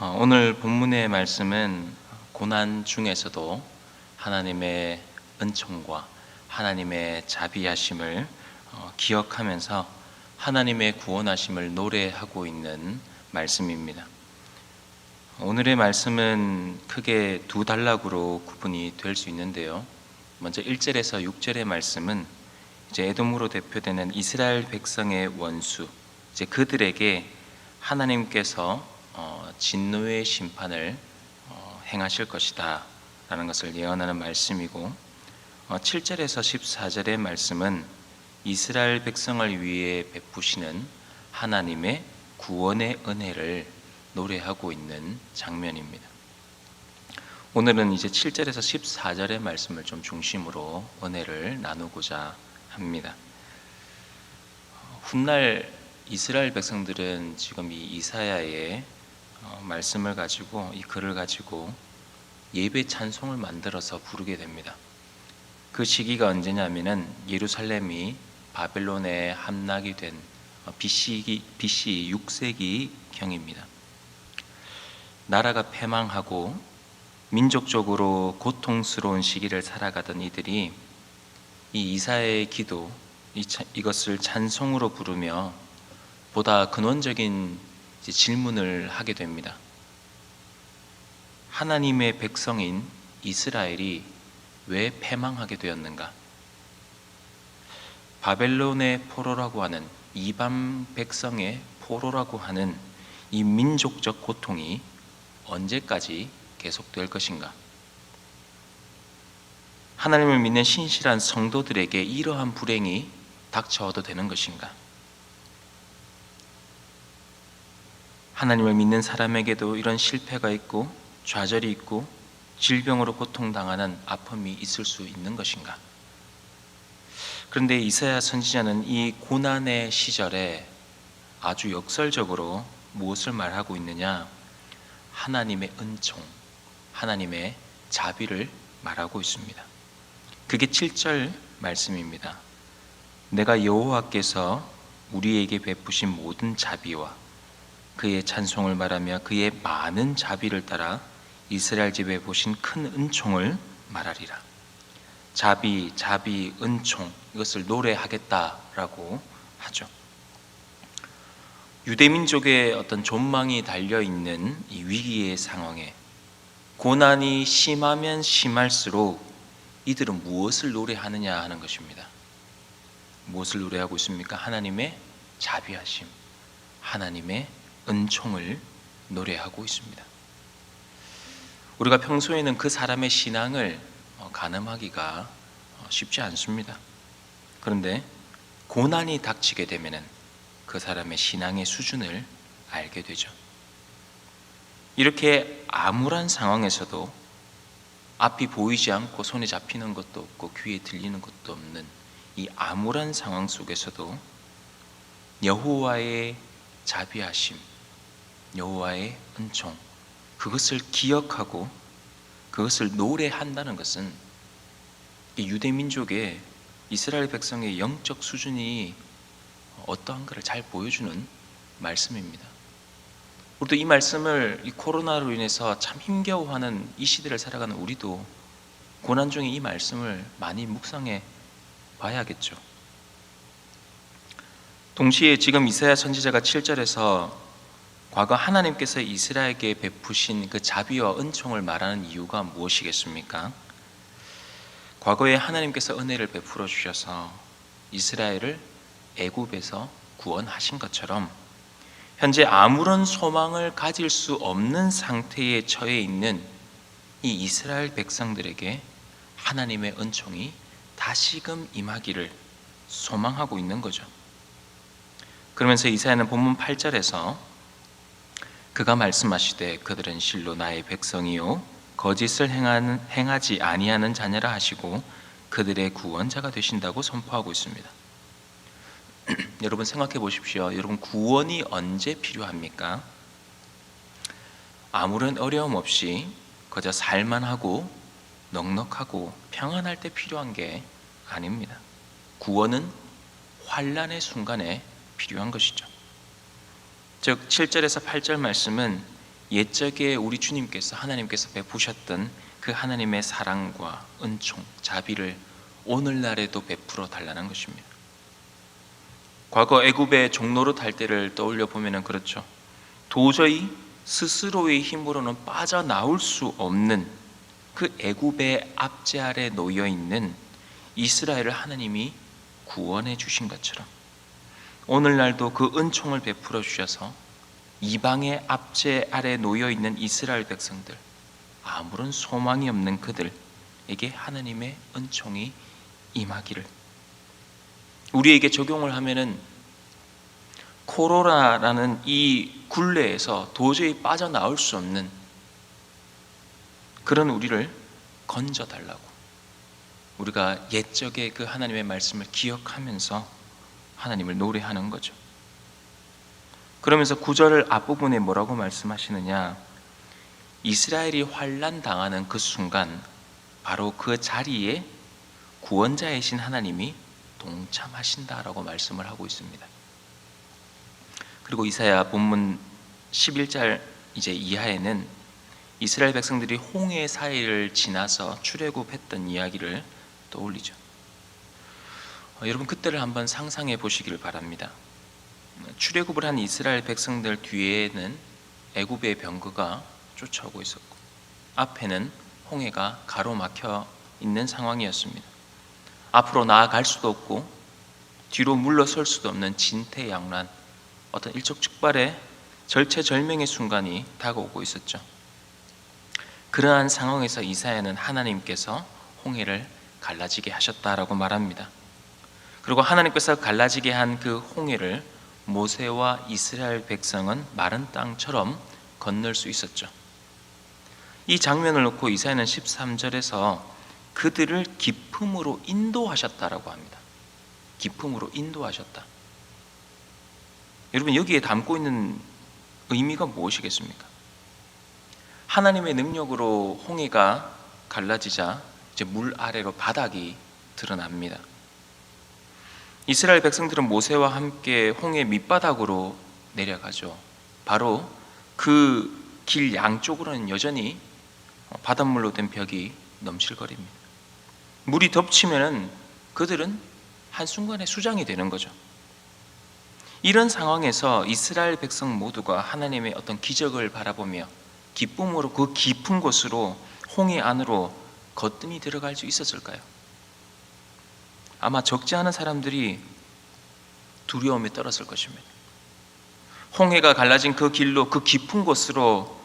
오늘 본문의 말씀은 고난 중에서도 하나님의 은총과 하나님의 자비하심을 기억하면서 하나님의 구원하심을 노래하고 있는 말씀입니다. 오늘의 말씀은 크게 두 단락으로 구분이 될 수 있는데요. 먼저 1절에서 6절의 말씀은 이제 에돔으로 대표되는 이스라엘 백성의 원수, 이제 그들에게 하나님께서 진노의 심판을 행하실 것이다 라는 것을 예언하는 말씀이고, 7절에서 14절의 말씀은 이스라엘 백성을 위해 베푸시는 하나님의 구원의 은혜를 노래하고 있는 장면입니다. 오늘은 이제 7절에서 14절의 말씀을 좀 중심으로 은혜를 나누고자 합니다. 훗날 이스라엘 백성들은 지금 이 이사야의 말씀을 가지고, 이 글을 가지고 예배 찬송을 만들어서 부르게 됩니다. 그 시기가 언제냐면은 예루살렘이 바벨론에 함락이 된 BC 6세기경입니다. 나라가 패망하고 민족적으로 고통스러운 시기를 살아가던 이들이 이 이사야의 기도, 이것을 찬송으로 부르며 보다 근원적인 질문을 하게 됩니다. 하나님의 백성인 이스라엘이 왜 패망하게 되었는가? 바벨론의 포로라고 하는, 이방 백성의 포로라고 하는 이 민족적 고통이 언제까지 계속될 것인가? 하나님을 믿는 신실한 성도들에게 이러한 불행이 닥쳐와도 되는 것인가? 하나님을 믿는 사람에게도 이런 실패가 있고 좌절이 있고 질병으로 고통당하는 아픔이 있을 수 있는 것인가? 그런데 이사야 선지자는 이 고난의 시절에 아주 역설적으로 무엇을 말하고 있느냐? 하나님의 은총, 하나님의 자비를 말하고 있습니다. 그게 7절 말씀입니다. 내가 여호와께서 우리에게 베푸신 모든 자비와 그의 찬송을 말하며 그의 많은 자비를 따라 이스라엘 집에 보신 큰 은총을 말하리라. 자비, 은총, 이것을 노래하겠다라고 하죠. 유대민족의 어떤 존망이 달려있는 이 위기의 상황에 고난이 심하면 심할수록 이들은 무엇을 노래하느냐 하는 것입니다. 무엇을 노래하고 있습니까? 하나님의 자비하심, 하나님의 은총을 노래하고 있습니다. 우리가 평소에는 그 사람의 신앙을 가늠하기가 쉽지 않습니다. 그런데 고난이 닥치게 되면 그 사람의 신앙의 수준을 알게 되죠. 이렇게 암울한 상황에서도 앞이 보이지 않고 손에 잡히는 것도 없고 귀에 들리는 것도 없는 이 암울한 상황 속에서도 여호와의 자비하심, 여호와의 은총, 그것을 기억하고 그것을 노래한다는 것은 유대민족의, 이스라엘 백성의 영적 수준이 어떠한가를 잘 보여주는 말씀입니다. 우리도 이 말씀을 이 코로나로 인해서 참 힘겨워하는 이 시대를 살아가는 우리도 고난 중에 이 말씀을 많이 묵상해 봐야겠죠. 동시에 지금 이사야 선지자가 7절에서 과거 하나님께서 이스라엘에게 베푸신 그 자비와 은총을 말하는 이유가 무엇이겠습니까? 과거에 하나님께서 은혜를 베풀어 주셔서 이스라엘을 애굽에서 구원하신 것처럼 현재 아무런 소망을 가질 수 없는 상태에 처해 있는 이 이스라엘 백성들에게 하나님의 은총이 다시금 임하기를 소망하고 있는 거죠. 그러면서 이사야는 본문 8절에서 그가 말씀하시되 그들은 실로 나의 백성이요 거짓을 행하지 아니하는 자녀라 하시고 그들의 구원자가 되신다고 선포하고 있습니다. 여러분 생각해 보십시오. 여러분 구원이 언제 필요합니까? 아무런 어려움 없이 그저 살만하고 넉넉하고 평안할 때 필요한 게 아닙니다. 구원은 환난의 순간에 필요한 것이죠. 즉 7절에서 8절 말씀은 옛적에 우리 주님께서 하나님께서 베푸셨던 그 하나님의 사랑과 은총, 자비를 오늘날에도 베풀어 달라는 것입니다. 과거 애굽의 종노릇 할 때를 떠올려 보면 그렇죠. 도저히 스스로의 힘으로는 빠져나올 수 없는 그 애굽의 압제 아래 놓여 있는 이스라엘을 하나님이 구원해 주신 것처럼 오늘날도 그 은총을 베풀어 주셔서 이방의 압제 아래 놓여 있는 이스라엘 백성들, 아무런 소망이 없는 그들에게 하나님의 은총이 임하기를. 우리에게 적용을 하면은 코로나라는 이 굴레에서 도저히 빠져나올 수 없는 그런 우리를 건져달라고, 우리가 옛적의 그 하나님의 말씀을 기억하면서 하나님을 노래하는 거죠. 그러면서 9절 앞부분에 뭐라고 말씀하시느냐, 이스라엘이 환난 당하는 그 순간 바로 그 자리에 구원자이신 하나님이 동참하신다라고 말씀을 하고 있습니다. 그리고 이사야 본문 11절 이제 이하에는 이스라엘 백성들이 홍해 사이를 지나서 출애굽했던 이야기를 떠올리죠. 여러분 그때를 한번 상상해 보시기를 바랍니다. 출애굽을 한 이스라엘 백성들 뒤에는 애굽의 병거가 쫓아오고 있었고 앞에는 홍해가 가로막혀 있는 상황이었습니다. 앞으로 나아갈 수도 없고 뒤로 물러설 수도 없는 진퇴양난, 어떤 일촉즉발의 절체절명의 순간이 다가오고 있었죠. 그러한 상황에서 이사야는 하나님께서 홍해를 갈라지게 하셨다라고 말합니다. 그리고 하나님께서 갈라지게 한 그 홍해를 모세와 이스라엘 백성은 마른 땅처럼 건널 수 있었죠. 이 장면을 놓고 이사야는 13절에서 그들을 기품으로 인도하셨다라고 합니다. 기품으로 인도하셨다. 여러분 여기에 담고 있는 의미가 무엇이겠습니까? 하나님의 능력으로 홍해가 갈라지자 이제 물 아래로 바닥이 드러납니다. 이스라엘 백성들은 모세와 함께 홍해 밑바닥으로 내려가죠. 바로 그 길 양쪽으로는 여전히 바닷물로 된 벽이 넘실거립니다. 물이 덮치면은 그들은 한순간에 수장이 되는 거죠. 이런 상황에서 이스라엘 백성 모두가 하나님의 어떤 기적을 바라보며 기쁨으로 그 깊은 곳으로 홍해 안으로 거뜬히 들어갈 수 있었을까요? 아마 적지 않은 사람들이 두려움에 떨었을 것입니다. 홍해가 갈라진 그 길로 그 깊은 곳으로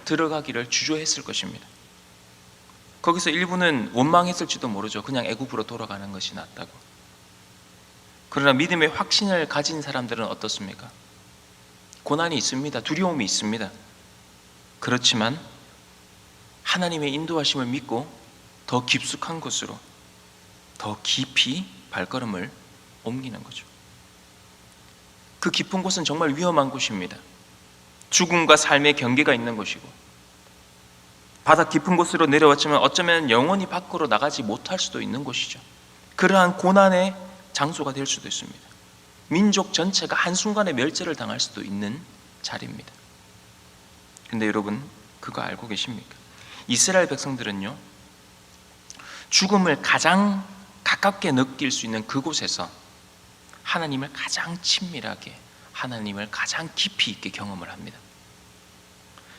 들어가기를 주저했을 것입니다. 거기서 일부는 원망했을지도 모르죠. 그냥 애굽으로 돌아가는 것이 낫다고. 그러나 믿음의 확신을 가진 사람들은 어떻습니까? 고난이 있습니다. 두려움이 있습니다. 그렇지만 하나님의 인도하심을 믿고 더 깊숙한 곳으로 더 깊이 발걸음을 옮기는 거죠. 그 깊은 곳은 정말 위험한 곳입니다. 죽음과 삶의 경계가 있는 곳이고 바다 깊은 곳으로 내려왔지만 어쩌면 영원히 밖으로 나가지 못할 수도 있는 곳이죠. 그러한 고난의 장소가 될 수도 있습니다. 민족 전체가 한순간에 멸절을 당할 수도 있는 자리입니다. 그런데 여러분 그거 알고 계십니까? 이스라엘 백성들은요, 죽음을 가장 가깝게 느낄 수 있는 그곳에서 하나님을 가장 친밀하게, 하나님을 가장 깊이 있게 경험을 합니다.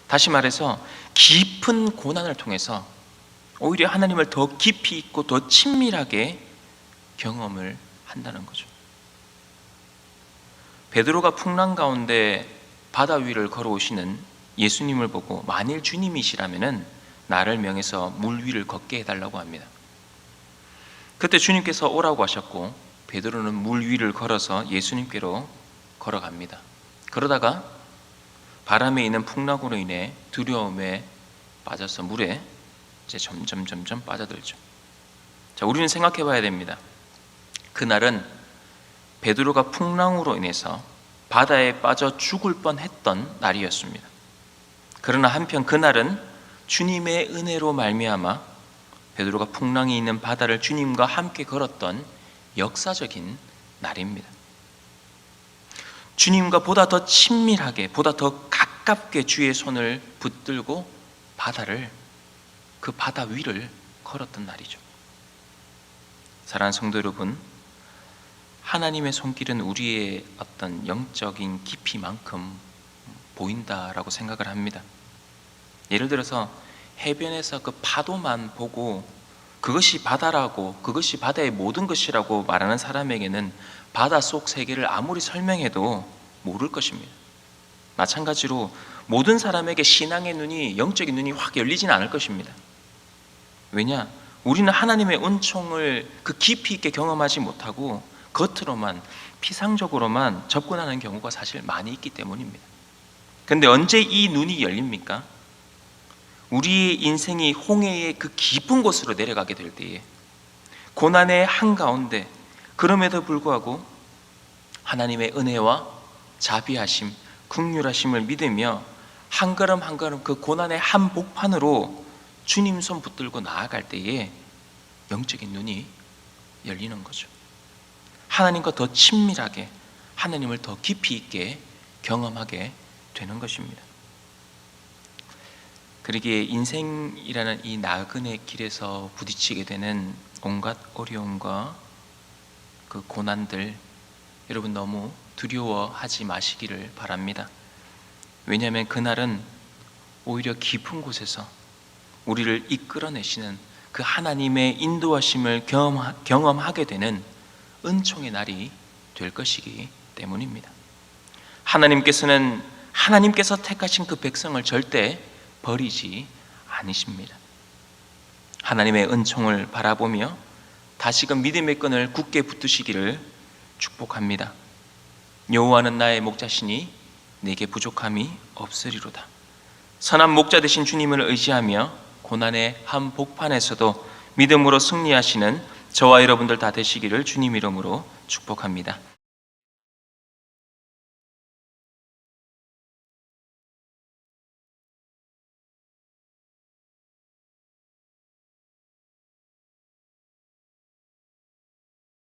다시 말해서 깊은 고난을 통해서 오히려 하나님을 더 깊이 있고 더 친밀하게 경험을 한다는 거죠. 베드로가 풍랑 가운데 바다 위를 걸어오시는 예수님을 보고 만일 주님이시라면은 나를 명해서 물 위를 걷게 해달라고 합니다. 그때 주님께서 오라고 하셨고 베드로는 물 위를 걸어서 예수님께로 걸어갑니다. 그러다가 바람에 있는 풍랑으로 인해 두려움에 빠져서 물에 이제 점점 빠져들죠. 자, 우리는 생각해 봐야 됩니다. 그날은 베드로가 풍랑으로 인해서 바다에 빠져 죽을 뻔했던 날이었습니다. 그러나 한편 그날은 주님의 은혜로 말미암아 베드로가 풍랑이 있는 바다를 주님과 함께 걸었던 역사적인 날입니다. 주님과 보다 더 친밀하게, 보다 더 가까이 차갑게 주의 손을 붙들고 그 바다 위를 걸었던 날이죠. 사랑하는 성도 여러분, 하나님의 손길은 우리의 어떤 영적인 깊이만큼 보인다라고 생각을 합니다. 예를 들어서 해변에서 그 파도만 보고 그것이 바다라고, 그것이 바다의 모든 것이라고 말하는 사람에게는 바다 속 세계를 아무리 설명해도 모를 것입니다. 마찬가지로 모든 사람에게 신앙의 눈이, 영적인 눈이 확 열리지는 않을 것입니다. 왜냐? 우리는 하나님의 은총을 그 깊이 있게 경험하지 못하고 겉으로만, 피상적으로만 접근하는 경우가 사실 많이 있기 때문입니다. 그런데 언제 이 눈이 열립니까? 우리의 인생이 홍해의 그 깊은 곳으로 내려가게 될 때에, 고난의 한가운데 그럼에도 불구하고 하나님의 은혜와 자비하심, 긍휼하심을 믿으며 한 걸음 한 걸음 그 고난의 한복판으로 주님 손 붙들고 나아갈 때에 영적인 눈이 열리는 거죠. 하나님과 더 친밀하게, 하나님을 더 깊이 있게 경험하게 되는 것입니다. 그러기에 인생이라는 이 나그네 길에서 부딪히게 되는 온갖 어려움과 그 고난들, 여러분 너무 두려워하지 마시기를 바랍니다. 왜냐하면 그날은 오히려 깊은 곳에서 우리를 이끌어내시는 그 하나님의 인도하심을 경험하게 되는 은총의 날이 될 것이기 때문입니다. 하나님께서 택하신 그 백성을 절대 버리지 않으십니다. 하나님의 은총을 바라보며 다시금 믿음의 끈을 굳게 붙드시기를 축복합니다. 여호와는 나의 목자시니 내게 부족함이 없으리로다. 선한 목자 되신 주님을 의지하며 고난의 한복판에서도 믿음으로 승리하시는 저와 여러분들 다 되시기를 주님 이름으로 축복합니다.